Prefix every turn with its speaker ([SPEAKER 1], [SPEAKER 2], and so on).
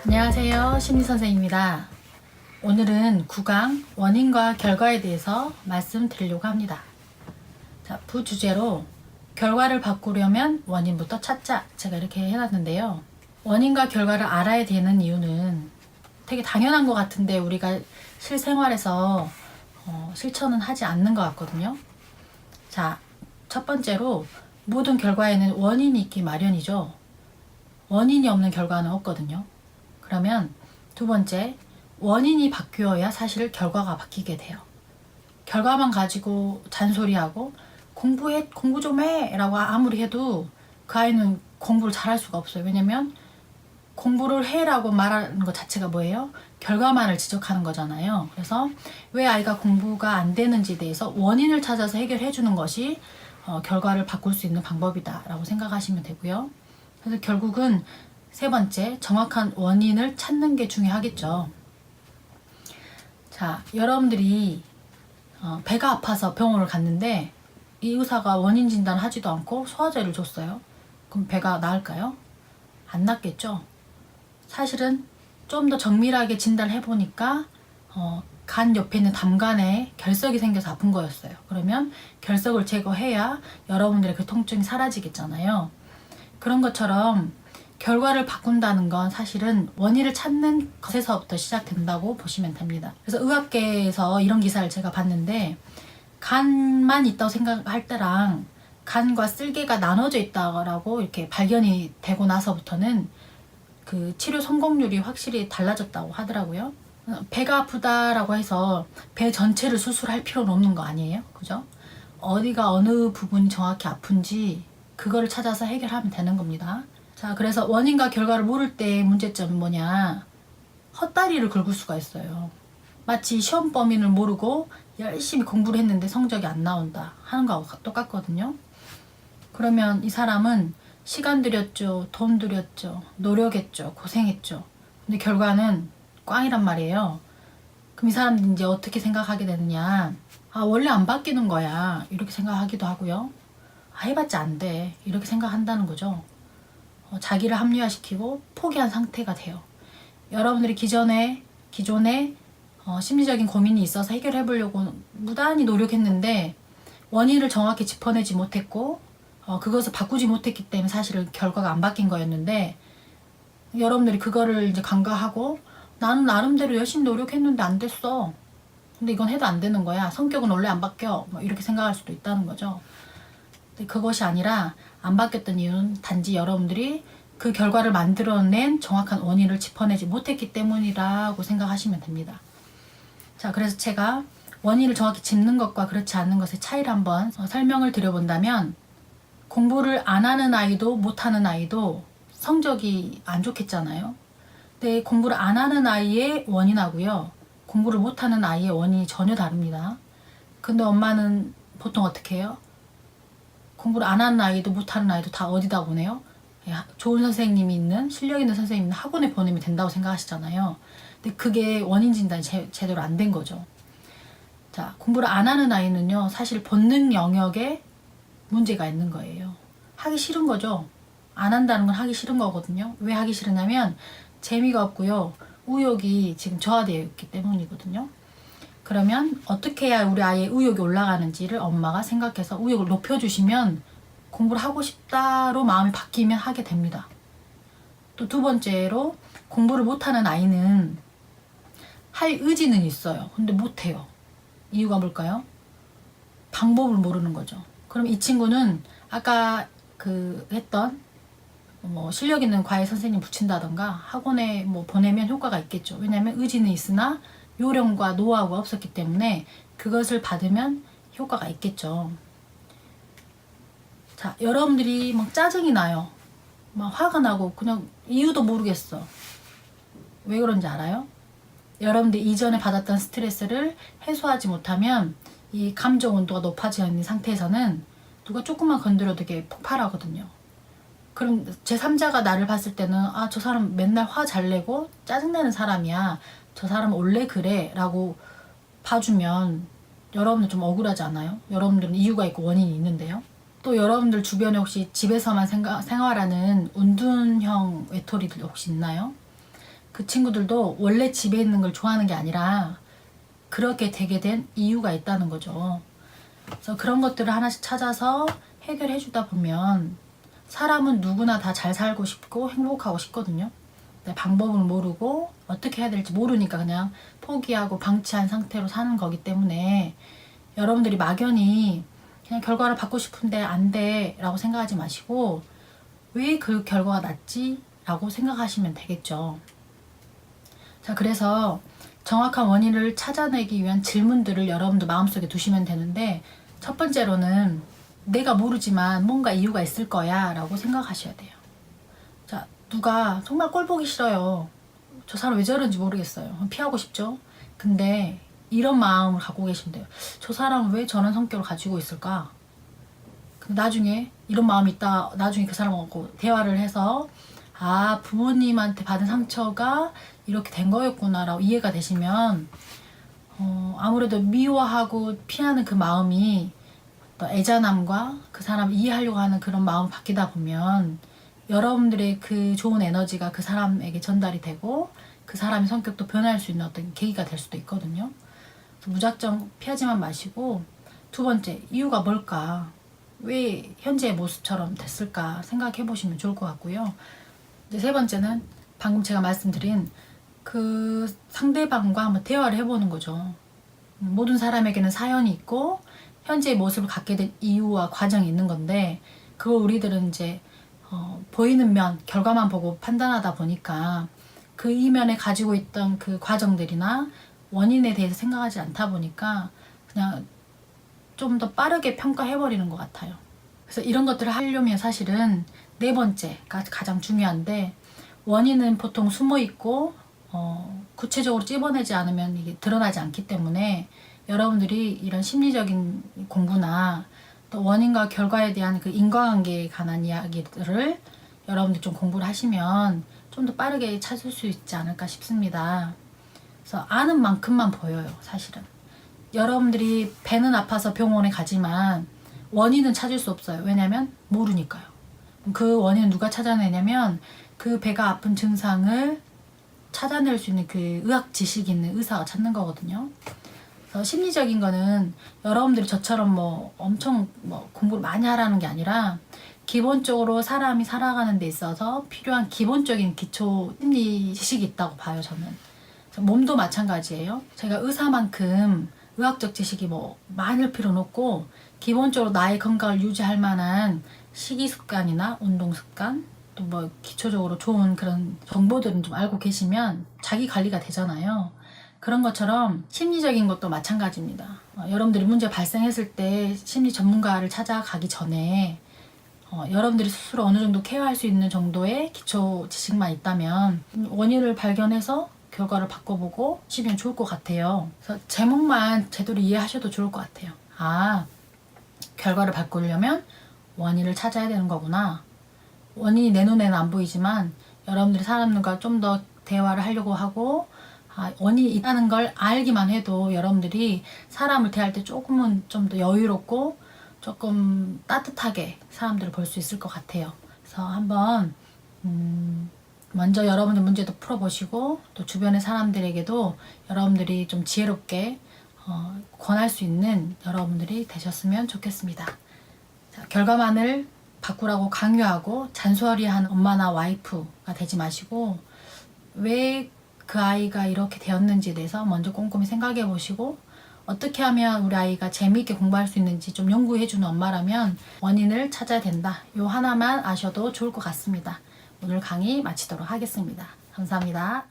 [SPEAKER 1] 안녕하세요. 심리선생입니다. 오늘은 구강 원인과 결과에 대해서 말씀드리려고 합니다. 자, 부주제로 결과를 바꾸려면 원인부터 찾자, 제가 이렇게 해놨는데요. 원인과 결과를 알아야 되는 이유는 되게 당연한 것 같은데 우리가 실생활에서 실천은 하지 않는 것 같거든요. 자, 첫 번째로 모든 결과에는 원인이 있기 마련이죠. 원인이 없는 결과는 없거든요. 그러면 두 번째, 원인이 바뀌어야 사실 결과가 바뀌게 돼요. 결과만 가지고 잔소리하고 공부 좀 해! 라고 아무리 해도 그 아이는 공부를 잘할 수가 없어요. 왜냐면 공부를 해라고 말하는 것 자체가 뭐예요? 결과만을 지적하는 거잖아요. 그래서 왜 아이가 공부가 안 되는지에 대해서 원인을 찾아서 해결해 주는 것이 결과를 바꿀 수 있는 방법이다 라고 생각하시면 되고요. 그래서 결국은 세 번째, 정확한 원인을 찾는 게 중요하겠죠. 자, 여러분들이 배가 아파서 병원을 갔는데 이 의사가 원인 진단을 하지도 않고 소화제를 줬어요. 그럼 배가 나을까요? 안 낫겠죠. 사실은 좀 더 정밀하게 진단을 해보니까 간 옆에 있는 담간에 결석이 생겨서 아픈 거였어요. 그러면 결석을 제거해야 여러분들의 그 통증이 사라지겠잖아요. 그런 것처럼 결과를 바꾼다는 건 사실은 원인을 찾는 것에서부터 시작된다고 보시면 됩니다. 그래서 의학계에서 이런 기사를 제가 봤는데 간만 있다고 생각할 때랑 간과 쓸개가 나눠져 있다고 이렇게 발견이 되고 나서부터는 그 치료 성공률이 확실히 달라졌다고 하더라고요. 배가 아프다라고 해서 배 전체를 수술할 필요는 없는 거 아니에요? 그죠? 어디가 어느 부분이 정확히 아픈지 그거를 찾아서 해결하면 되는 겁니다. 자, 그래서 원인과 결과를 모를 때 문제점은 뭐냐? 헛다리를 긁을 수가 있어요. 마치 시험 범위를 모르고 열심히 공부를 했는데 성적이 안 나온다 하는 거하고 똑같거든요. 그러면 이 사람은 시간 들였죠, 돈 들였죠, 노력했죠, 고생했죠. 근데 결과는 꽝이란 말이에요. 그럼 이 사람들이 이제 어떻게 생각하게 되느냐? 아, 원래 안 바뀌는 거야. 이렇게 생각하기도 하고요. 아, 해봤자 안 돼. 이렇게 생각한다는 거죠. 자기를 합리화시키고 포기한 상태가 돼요. 여러분들이 기존에 심리적인 고민이 있어서 해결해 보려고 무단히 노력했는데 원인을 정확히 짚어내지 못했고 그것을 바꾸지 못했기 때문에 사실은 결과가 안 바뀐 거였는데 여러분들이 그거를 이제 간과하고 나는 나름대로 열심히 노력했는데 안 됐어. 근데 이건 해도 안 되는 거야. 성격은 원래 안 바뀌어. 뭐 이렇게 생각할 수도 있다는 거죠. 근데 그것이 아니라 안 바뀌었던 이유는 단지 여러분들이 그 결과를 만들어낸 정확한 원인을 짚어내지 못했기 때문이라고 생각하시면 됩니다. 자, 그래서 제가 원인을 정확히 짚는 것과 그렇지 않는 것의 차이를 한번 설명을 드려본다면 공부를 안 하는 아이도 못하는 아이도 성적이 안 좋겠잖아요. 근데 공부를 안 하는 아이의 원인하고요. 공부를 못하는 아이의 원인이 전혀 다릅니다. 근데 엄마는 보통 어떻게 해요? 공부를 안 하는 아이도 못하는 아이도 다 어디다 보내요? 좋은 선생님이 있는, 실력 있는 선생님이 있는 학원에 보내면 된다고 생각하시잖아요. 근데 그게 원인 진단이 제대로 안 된 거죠. 자, 공부를 안 하는 아이는요, 사실 본능 영역에 문제가 있는 거예요. 하기 싫은 거죠. 안 한다는 건 하기 싫은 거거든요. 왜 하기 싫으냐면 재미가 없고요. 의욕이 지금 저하되어 있기 때문이거든요. 그러면 어떻게 해야 우리 아이의 의욕이 올라가는지를 엄마가 생각해서 의욕을 높여주시면 공부를 하고 싶다로 마음이 바뀌면 하게 됩니다. 또 두 번째로 공부를 못하는 아이는 할 의지는 있어요. 근데 못해요. 이유가 뭘까요? 방법을 모르는 거죠. 그럼 이 친구는 아까 했던 실력 있는 과외 선생님 붙인다던가 학원에 보내면 효과가 있겠죠. 왜냐하면 의지는 있으나 요령과 노하우가 없었기 때문에 그것을 받으면 효과가 있겠죠. 자, 여러분들이 막 짜증이 나요. 막 화가 나고 그냥 이유도 모르겠어. 왜 그런지 알아요? 여러분들이 이전에 받았던 스트레스를 해소하지 못하면 이 감정 온도가 높아져 있는 상태에서는 누가 조금만 건드려도 되게 폭발하거든요. 그럼 제3자가 나를 봤을 때는 아, 저 사람 맨날 화 잘 내고 짜증내는 사람이야. 저 사람 원래 그래 라고 봐주면 여러분들 좀 억울하지 않아요? 여러분들은 이유가 있고 원인이 있는데요. 또 여러분들 주변에 혹시 집에서만 생활하는 운둔형 외톨이들 혹시 있나요? 그 친구들도 원래 집에 있는 걸 좋아하는 게 아니라 그렇게 되게 된 이유가 있다는 거죠. 그래서 그런 것들을 하나씩 찾아서 해결해 주다 보면 사람은 누구나 다 잘 살고 싶고 행복하고 싶거든요. 근데 방법을 모르고 어떻게 해야 될지 모르니까 그냥 포기하고 방치한 상태로 사는 거기 때문에 여러분들이 막연히 그냥 결과를 받고 싶은데 안 돼 라고 생각하지 마시고 왜 그 결과가 낫지? 라고 생각하시면 되겠죠. 자, 그래서 정확한 원인을 찾아내기 위한 질문들을 여러분들 마음속에 두시면 되는데, 첫 번째로는 내가 모르지만 뭔가 이유가 있을 거야 라고 생각하셔야 돼요. 자, 누가 정말 꼴 보기 싫어요. 저 사람 왜 저런지 모르겠어요. 피하고 싶죠? 근데 이런 마음을 갖고 계시면 돼요. 저 사람은 왜 저런 성격을 가지고 있을까? 근데 나중에 이런 마음이 있다, 나중에 그 사람하고 대화를 해서 아, 부모님한테 받은 상처가 이렇게 된 거였구나 라고 이해가 되시면 아무래도 미워하고 피하는 그 마음이 또 애잔함과 그 사람을 이해하려고 하는 그런 마음을 바뀌다 보면 여러분들의 그 좋은 에너지가 그 사람에게 전달이 되고 그 사람의 성격도 변할 수 있는 어떤 계기가 될 수도 있거든요. 그래서 무작정 피하지만 마시고, 두 번째, 이유가 뭘까? 왜 현재의 모습처럼 됐을까 생각해 보시면 좋을 것 같고요. 이제 세 번째는 방금 제가 말씀드린 그 상대방과 한번 대화를 해보는 거죠. 모든 사람에게는 사연이 있고 현재의 모습을 갖게 된 이유와 과정이 있는 건데, 그걸 우리들은 이제 보이는 면, 결과만 보고 판단하다 보니까 그 이면에 가지고 있던 그 과정들이나 원인에 대해서 생각하지 않다 보니까 그냥 좀 더 빠르게 평가해버리는 것 같아요. 그래서 이런 것들을 하려면 사실은 네 번째가 가장 중요한데, 원인은 보통 숨어있고 구체적으로 찝어내지 않으면 이게 드러나지 않기 때문에 여러분들이 이런 심리적인 공부나 또 원인과 결과에 대한 그 인과관계에 관한 이야기들을 여러분들 좀 공부를 하시면 좀 더 빠르게 찾을 수 있지 않을까 싶습니다. 그래서 아는 만큼만 보여요, 사실은. 여러분들이 배는 아파서 병원에 가지만 원인은 찾을 수 없어요. 왜냐면 모르니까요. 그 원인은 누가 찾아내냐면 그 배가 아픈 증상을 찾아낼 수 있는 그 의학 지식이 있는 의사가 찾는 거거든요. 그래서 심리적인 거는 여러분들이 저처럼 뭐 엄청 뭐 공부를 많이 하라는 게 아니라 기본적으로 사람이 살아가는 데 있어서 필요한 기본적인 기초 심리 지식이 있다고 봐요, 저는. 몸도 마찬가지예요. 제가 의사만큼 의학적 지식이 뭐 많을 필요는 없고, 기본적으로 나의 건강을 유지할 만한 식이 습관이나 운동 습관, 또 뭐 기초적으로 좋은 그런 정보들은 좀 알고 계시면 자기 관리가 되잖아요. 그런 것처럼 심리적인 것도 마찬가지입니다. 여러분들이 문제 발생했을 때 심리 전문가를 찾아가기 전에 여러분들이 스스로 어느 정도 케어할 수 있는 정도의 기초 지식만 있다면 원인을 발견해서 결과를 바꿔보고 하시면 좋을 것 같아요. 그래서 제목만 제대로 이해하셔도 좋을 것 같아요. 아, 결과를 바꾸려면 원인을 찾아야 되는 거구나. 원인이 내 눈에는 안 보이지만 여러분들이 사람들과 좀 더 대화를 하려고 하고 원인이 있다는 걸 알기만 해도 여러분들이 사람을 대할 때 조금은 좀 더 여유롭고 조금 따뜻하게 사람들을 볼 수 있을 것 같아요. 그래서 한번 먼저 여러분들 문제도 풀어보시고 또 주변의 사람들에게도 여러분들이 좀 지혜롭게 권할 수 있는 여러분들이 되셨으면 좋겠습니다. 자, 결과만을 바꾸라고 강요하고 잔소리하는 엄마나 와이프가 되지 마시고 왜 그 아이가 이렇게 되었는지에 대해서 먼저 꼼꼼히 생각해 보시고 어떻게 하면 우리 아이가 재미있게 공부할 수 있는지 좀 연구해주는 엄마라면 원인을 찾아야 된다. 요 하나만 아셔도 좋을 것 같습니다. 오늘 강의 마치도록 하겠습니다. 감사합니다.